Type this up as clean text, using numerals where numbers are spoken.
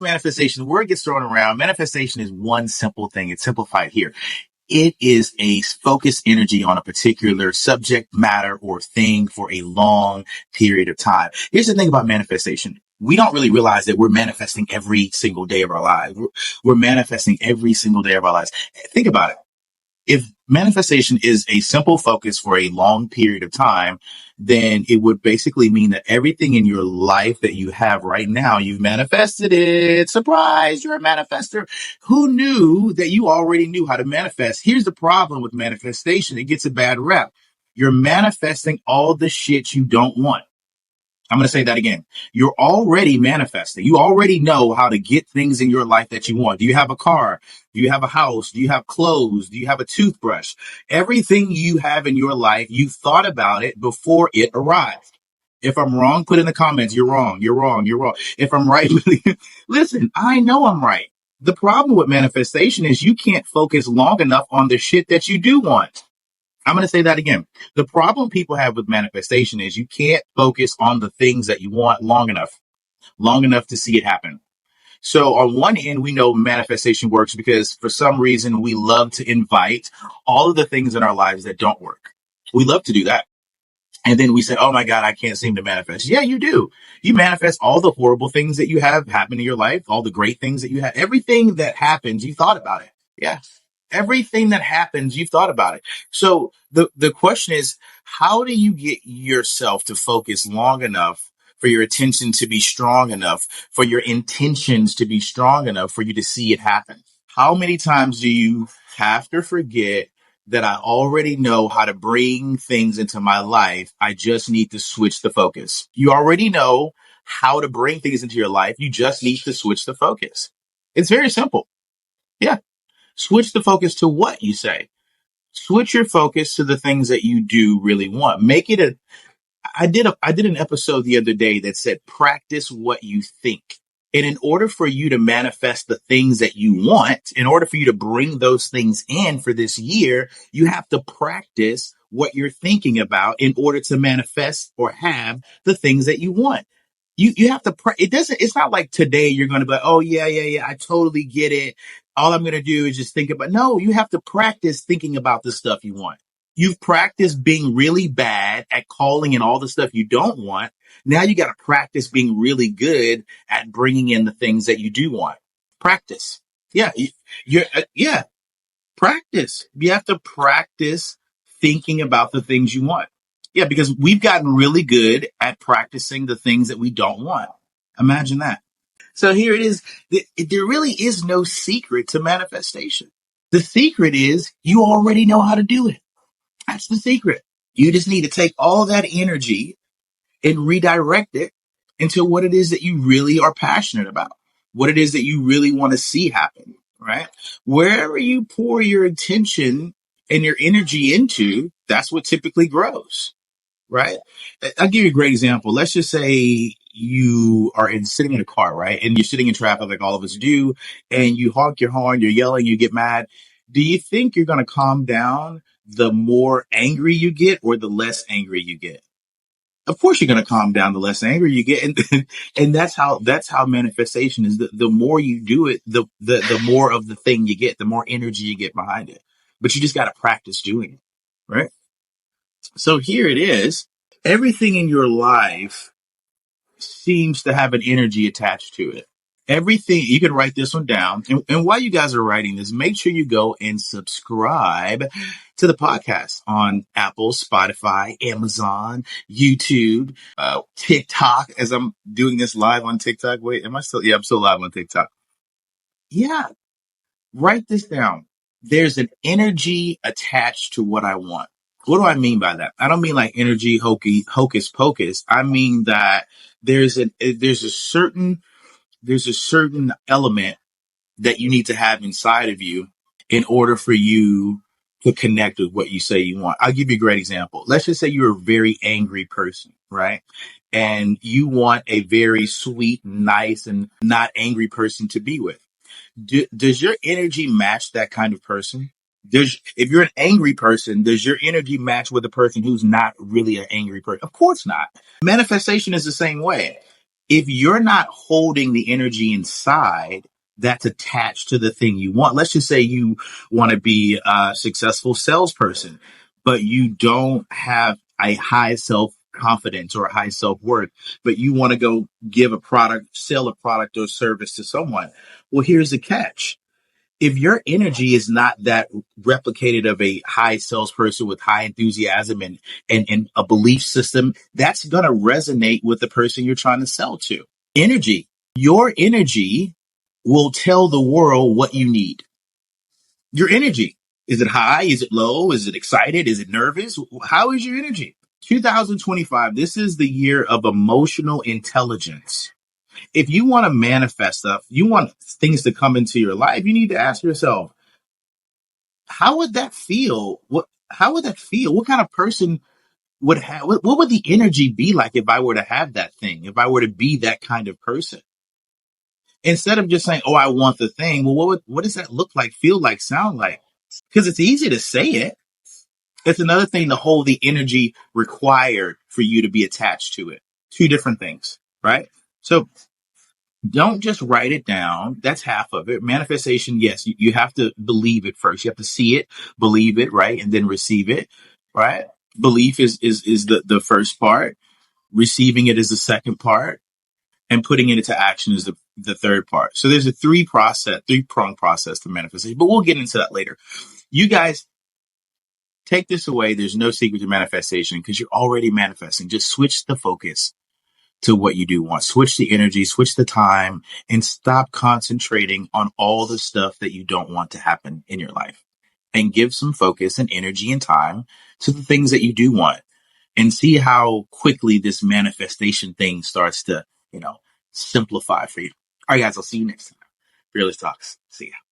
Manifestation, word gets thrown around. Manifestation is one simple thing. It's simplified here. It is a focused energy on a particular subject matter or thing for a long period of time. Here's the thing about manifestation. We don't really realize that we're manifesting every single day of our lives. We're manifesting every single day of our lives. Think about it. If manifestation is a simple focus for a long period of time, then it would basically mean that everything in your life that you have right now, you've manifested it. Surprise, you're a manifester. Who knew that you already knew how to manifest? Here's the problem with manifestation. It gets a bad rep. You're manifesting all the shit you don't want. I'm going to say that again. You're already manifesting. You already know how to get things in your life that you want. Do you have a car? Do you have a house? Do you have clothes? Do you have a toothbrush? Everything you have in your life, you thought about it before it arrived. If I'm wrong, put in the comments, you're wrong, you're wrong, you're wrong. If I'm right, listen, I know I'm right. The problem with manifestation is you can't focus long enough on the shit that you do want. I'm going to say that again. The problem people have with manifestation is you can't focus on the things that you want long enough to see it happen. So on one end, we know manifestation works because for some reason we love to invite all of the things in our lives that don't work. We love to do that. And then we say, oh my God, I can't seem to manifest. Yeah, you do. You manifest all the horrible things that you have happen in your life, all the great things that you have, everything that happens, you thought about it. Yeah. Everything that happens, you've thought about it. So the question is, how do you get yourself to focus long enough for your attention to be strong enough, for your intentions to be strong enough for you to see it happen? How many times do you have to forget that I already know how to bring things into my life? I just need to switch the focus. You already know how to bring things into your life. You just need to switch the focus. It's very simple. Yeah. Switch the focus to what you say. Switch your focus to the things that you do really want. Make it I did an episode the other day that said practice what you think. And in order for you to manifest the things that you want, in order for you to bring those things in for this year, you have to practice what you're thinking about in order to manifest or have the things that you want. You have to, it's not like today you're going to be like, oh yeah, I totally get it. All I'm going to do is just think about, no, you have to practice thinking about the stuff you want. You've practiced being really bad at calling in all the stuff you don't want. Now you got to practice being really good at bringing in the things that you do want. Practice. Yeah. Yeah. Practice. You have to practice thinking about the things you want. Yeah. Because we've gotten really good at practicing the things that we don't want. Imagine that. So here it is. There really is no secret to manifestation. The secret is you already know how to do it. That's the secret. You just need to take all that energy and redirect it into what it is that you really are passionate about, what it is that you really want to see happen, right? Wherever you pour your attention and your energy into, that's what typically grows, right? I'll give you a great example. Let's just say you are sitting in a car, right? And you're sitting in traffic like all of us do, and you honk your horn, you're yelling, you get mad. Do you think you're going to calm down the more angry you get or the less angry you get? Of course you're going to calm down the less angry you get. And that's how manifestation is. The more you do it, the more of the thing you get, the more energy you get behind it. But you just got to practice doing it, right? So here it is. Everything in your life seems to have an energy attached to it. Everything, you can write this one down. And while you guys are writing this, make sure you go and subscribe to the podcast on Apple, Spotify, Amazon, YouTube, TikTok, as I'm doing this live on TikTok. Wait, am I still? Yeah, I'm still live on TikTok. Yeah, write this down. There's an energy attached to what I want. What do I mean by that? I don't mean like energy hocus pocus. I mean that there's a certain element that you need to have inside of you in order for you to connect with what you say you want. I'll give you a great example. Let's just say you're a very angry person, right? And you want a very sweet, nice, and not angry person to be with. Does your energy match that kind of person? If you're an angry person, does your energy match with a person who's not really an angry person? Of course not. Manifestation is the same way. If you're not holding the energy inside that's attached to the thing you want, let's just say you want to be a successful salesperson, but you don't have a high self confidence or a high self worth, but you want to go give a product, sell a product or service to someone. Well, here's the catch. If your energy is not that replicated of a high salesperson with high enthusiasm and a belief system, that's going to resonate with the person you're trying to sell to. Energy. Your energy will tell the world what you need. Your energy. Is it high? Is it low? Is it excited? Is it nervous? How is your energy? 2025, this is the year of emotional intelligence. If you want to manifest stuff, you want things to come into your life, you need to ask yourself, how would that feel? How would that feel? What kind of person would have, what would the energy be like if I were to have that thing, if I were to be that kind of person? Instead of just saying, oh, I want the thing. Well, what does that look like, feel like, sound like? Because it's easy to say it. It's another thing to hold the energy required for you to be attached to it. Two different things, right? So don't just write it down. That's half of it. Manifestation, yes, you have to believe it first. You have to see it, believe it, right? And then receive it, right? Belief is the first part. Receiving it is the second part. And putting it into action is the third part. So there's a three-pronged process to manifestation, but we'll get into that later. You guys take this away. There's no secret to manifestation because you're already manifesting. Just switch the focus to what you do want. Switch the energy, switch the time, and stop concentrating on all the stuff that you don't want to happen in your life. And give some focus and energy and time to the things that you do want. And see how quickly this manifestation thing starts to, simplify for you. All right, guys, I'll see you next time. Fearless Talks. See ya.